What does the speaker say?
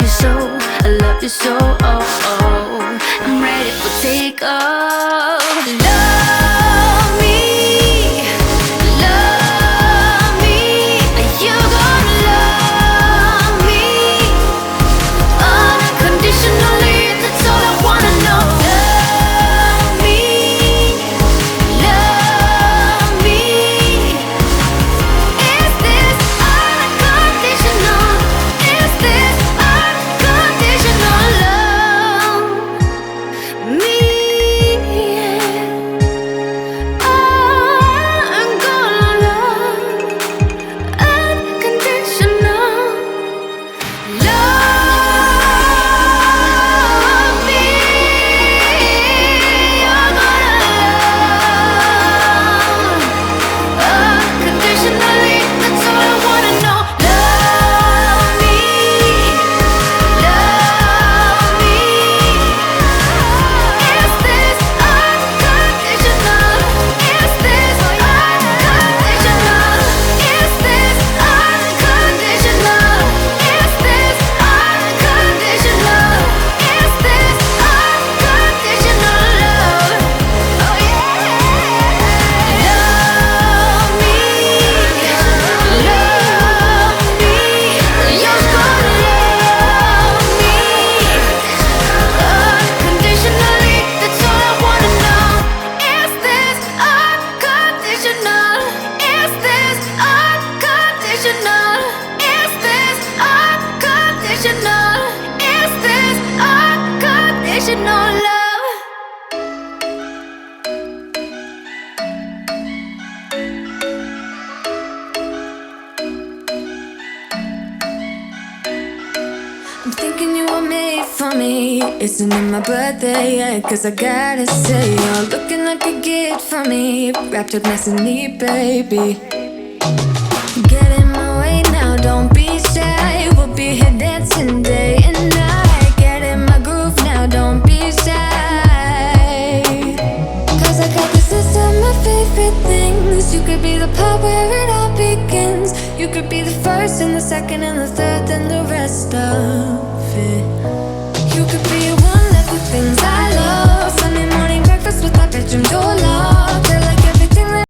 you so, I love you so, oh, oh. I'm ready for take off. Love me, love me. You're gonna love me unconditionally. That's all I wanna know. Love me, love me. Is this unconditional? Is this unconditional love? Me, I'm gonna love unconditional. Love me, you're gonna love unconditionally. That's all I wanna know. Love me, love me. Is this unconditional? Is this unconditional? Is this unconditional? Is this unconditional? Is this unconditional love? Oh yeah. Love me, love me. You're gonna love me unconditionally. That's all I wanna know. Is this unconditional? Is this unconditional? Is this unconditional? Is this unconditional love? I'm thinking you were made for me. Isn't it my birthday yet? Cause I gotta say, you're looking like a gift for me. Wrapped up nice and neat, baby. Get in my way now, don't be shy. We'll be here dancing day and night. Get in my groove now, don't be shy. Cause I got this list of my favorite things. You could be the part where it all begins. You could be the first and the second and the third and the rest of it.